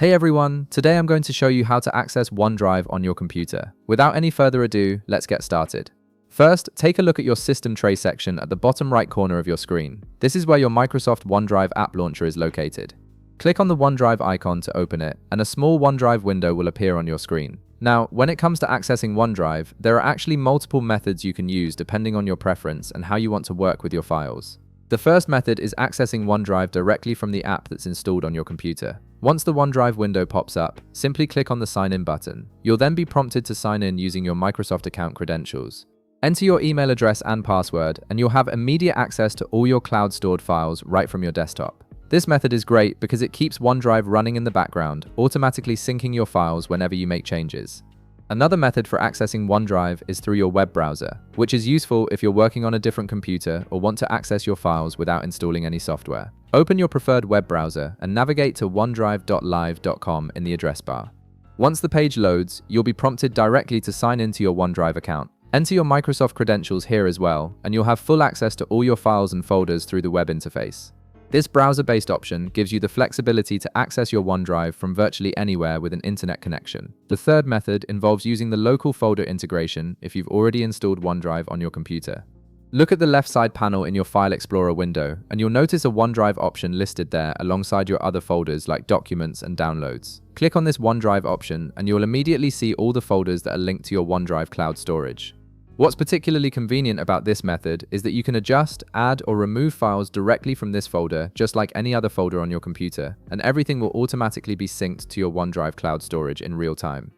Hey everyone, today I'm going to show you how to access OneDrive on your computer. Without any further ado, let's get started. First, take a look at your system tray section at the bottom right corner of your screen. This is where your Microsoft OneDrive app launcher is located. Click on the OneDrive icon to open it, and a small OneDrive window will appear on your screen. Now, when it comes to accessing OneDrive, there are actually multiple methods you can use depending on your preference and how you want to work with your files. The first method is accessing OneDrive directly from the app that's installed on your computer. Once the OneDrive window pops up, simply click on the Sign In button. You'll then be prompted to sign in using your Microsoft account credentials. Enter your email address and password, and you'll have immediate access to all your cloud-stored files right from your desktop. This method is great because it keeps OneDrive running in the background, automatically syncing your files whenever you make changes. Another method for accessing OneDrive is through your web browser, which is useful if you're working on a different computer or want to access your files without installing any software. Open your preferred web browser and navigate to onedrive.live.com in the address bar. Once the page loads, you'll be prompted directly to sign into your OneDrive account. Enter your Microsoft credentials here as well, and you'll have full access to all your files and folders through the web interface. This browser-based option gives you the flexibility to access your OneDrive from virtually anywhere with an internet connection. The third method involves using the local folder integration if you've already installed OneDrive on your computer. Look at the left side panel in your File Explorer window, and you'll notice a OneDrive option listed there alongside your other folders like Documents and Downloads. Click on this OneDrive option, and you'll immediately see all the folders that are linked to your OneDrive cloud storage. What's particularly convenient about this method is that you can adjust, add, or remove files directly from this folder, just like any other folder on your computer, and everything will automatically be synced to your OneDrive cloud storage in real time.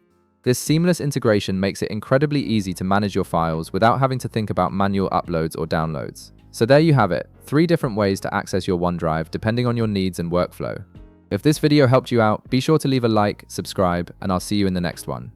This seamless integration makes it incredibly easy to manage your files without having to think about manual uploads or downloads. So there you have it, 3 different ways to access your OneDrive depending on your needs and workflow. If this video helped you out, be sure to leave a like, subscribe, and I'll see you in the next one.